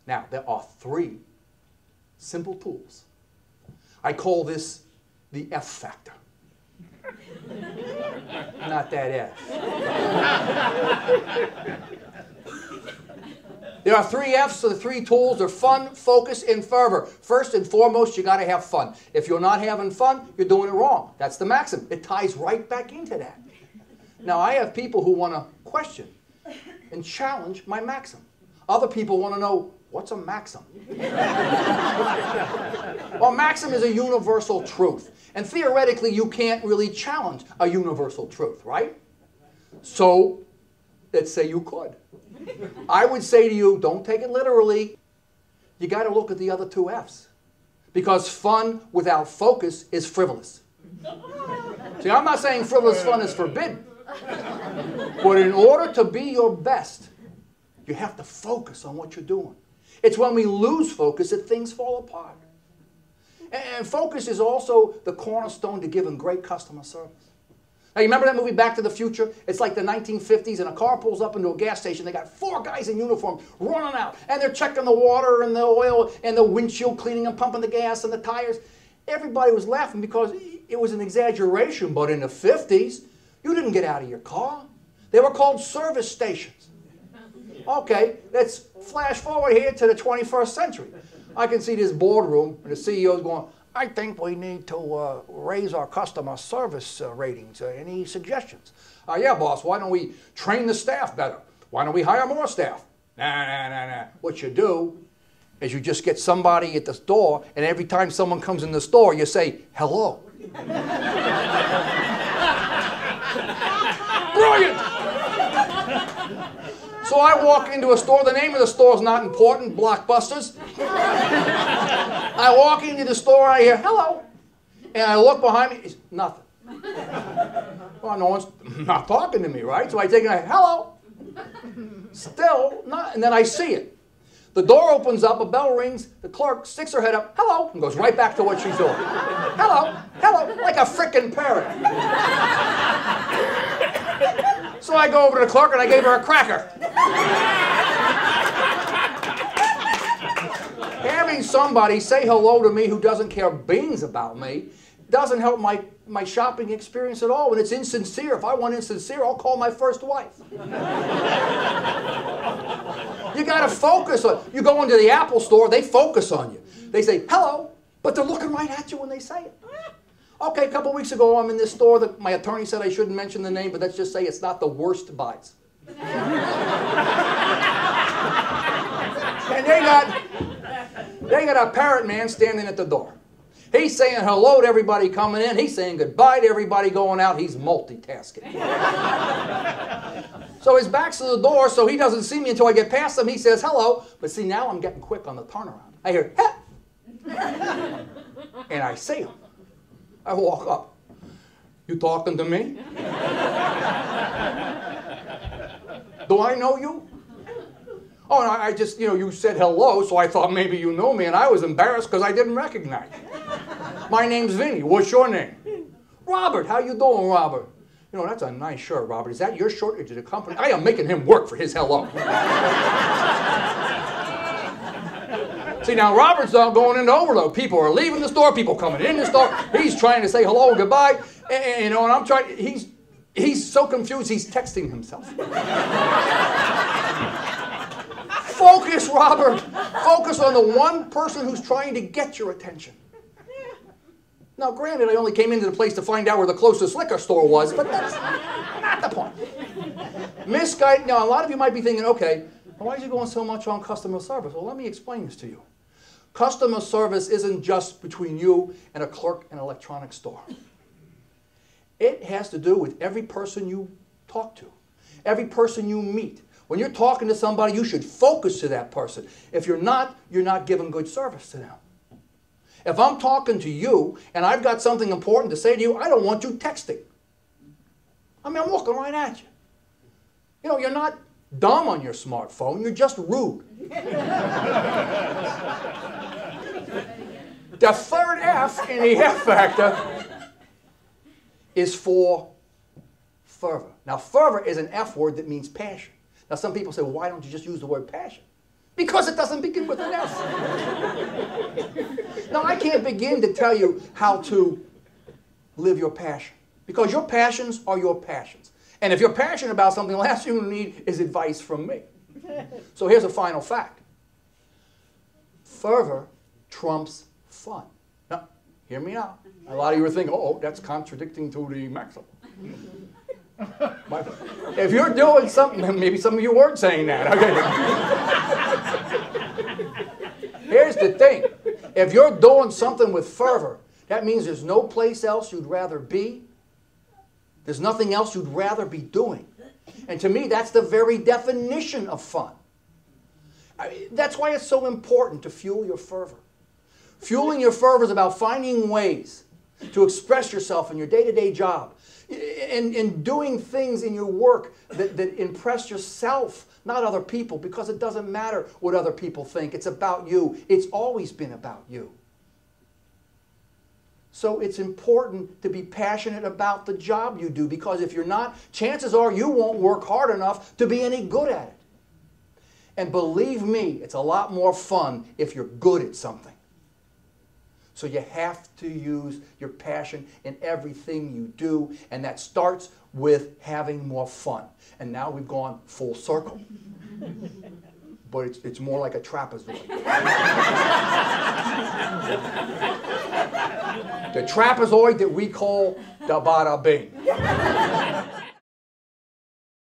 Now, there are 3 simple tools. I call this the F factor. Not that F. There are 3 F's, so the 3 tools are fun, focus, and fervor. First and foremost, you got to have fun. If you're not having fun, you're doing it wrong. That's the maxim. It ties right back into that. Now, I have people who want to question and challenge my maxim. Other people want to know, what's a maxim? Well, maxim is a universal truth. And theoretically, you can't really challenge a universal truth, right? So, let's say you could. I would say to you, don't take it literally. You got to look at the other 2 F's. Because fun without focus is frivolous. See, I'm not saying frivolous fun is forbidden. But in order to be your best, you have to focus on what you're doing. It's when we lose focus that things fall apart. And focus is also the cornerstone to giving great customer service. Now, you remember that movie Back to the Future? It's like the 1950s, and a car pulls up into a gas station. They got 4 guys in uniform running out, and they're checking the water and the oil and the windshield cleaning and pumping the gas and the tires. Everybody was laughing because it was an exaggeration, but in the 50s, you didn't get out of your car. They were called service stations. Okay, let's flash forward here to the 21st century. I can see this boardroom, and the CEO's going, I think we need to raise our customer service ratings. Any suggestions? Yeah, boss, why don't we train the staff better? Why don't we hire more staff? Nah. What you do is you just get somebody at the store, and every time someone comes in the store, you say, hello. Brilliant! So I walk into a store. The name of the store is not important. Blockbusters. I walk into the store. I hear, hello. And I look behind me. It's nothing. Well, no one's not talking to me, right? So I take it, hello. Still not. And then I see it. The door opens up. A bell rings. The clerk sticks her head up. Hello. And goes right back to what she's doing. Hello. Hello. Like a frickin' parrot. So I go over to the clerk and I gave her a cracker. Having somebody say hello to me who doesn't care beans about me doesn't help my shopping experience at all. When it's insincere, if I want insincere, I'll call my first wife. You got to focus on. You go into the Apple store, they focus on you. They say hello, but they're looking right at you when they say it. Okay, a couple weeks ago, I'm in this store that my attorney said I shouldn't mention the name, but let's just say it's not the worst buys. And they got a parrot man standing at the door. He's saying hello to everybody coming in. He's saying goodbye to everybody going out. He's multitasking. So his back's to the door, so he doesn't see me until I get past him. He says hello. But see, now I'm getting quick on the turnaround. I hear, hey! And I see him. I walk up. You talking to me? Do I know you? Oh, no, I just, you said hello, so I thought maybe you know me, and I was embarrassed because I didn't recognize you. My name's Vinny. What's your name? Robert. How you doing, Robert? That's a nice shirt, Robert. Is that your shirt or did the company? I am making him work for his hello. See, now Robert's going into overload. People are leaving the store, people coming in the store. He's trying to say hello and goodbye. And I'm trying, he's so confused, he's texting himself. Focus, Robert. Focus on the one person who's trying to get your attention. Now, granted, I only came into the place to find out where the closest liquor store was, but that's not the point. Misguided. Now, a lot of you might be thinking, okay, why is he going so much on customer service? Well, let me explain this to you. Customer service isn't just between you and a clerk in an electronics store. It has to do with every person you talk to, every person you meet. When you're talking to somebody, you should focus to that person. If you're not giving good service to them. If I'm talking to you and I've got something important to say to you, I don't want you texting. I'm looking right at you. You're not dumb on your smartphone, you're just rude. The third F in the F factor is for fervor. Now, fervor is an F word that means passion. Now, some people say, well, why don't you just use the word passion? Because it doesn't begin with an F. Now, I can't begin to tell you how to live your passion. Because your passions are your passions. And if you're passionate about something, the last thing you need is advice from me. So here's a final fact. Fervor trumps fun. Now, hear me out. A lot of you are thinking, oh, that's contradicting to the maxim. If you're doing something, maybe some of you weren't saying that. Okay. Here's the thing. If you're doing something with fervor, that means there's no place else you'd rather be. There's nothing else you'd rather be doing. And to me, that's the very definition of fun. That's why it's so important to fuel your fervor. Fueling your fervor is about finding ways to express yourself in your day-to-day job and doing things in your work that impress yourself, not other people, because it doesn't matter what other people think. It's about you. It's always been about you. So it's important to be passionate about the job you do, because if you're not, chances are you won't work hard enough to be any good at it. And believe me, it's a lot more fun if you're good at something. So you have to use your passion in everything you do, and that starts with having more fun. And now we've gone full circle. But it's more like a trapezoid. The trapezoid that we call the bada bing.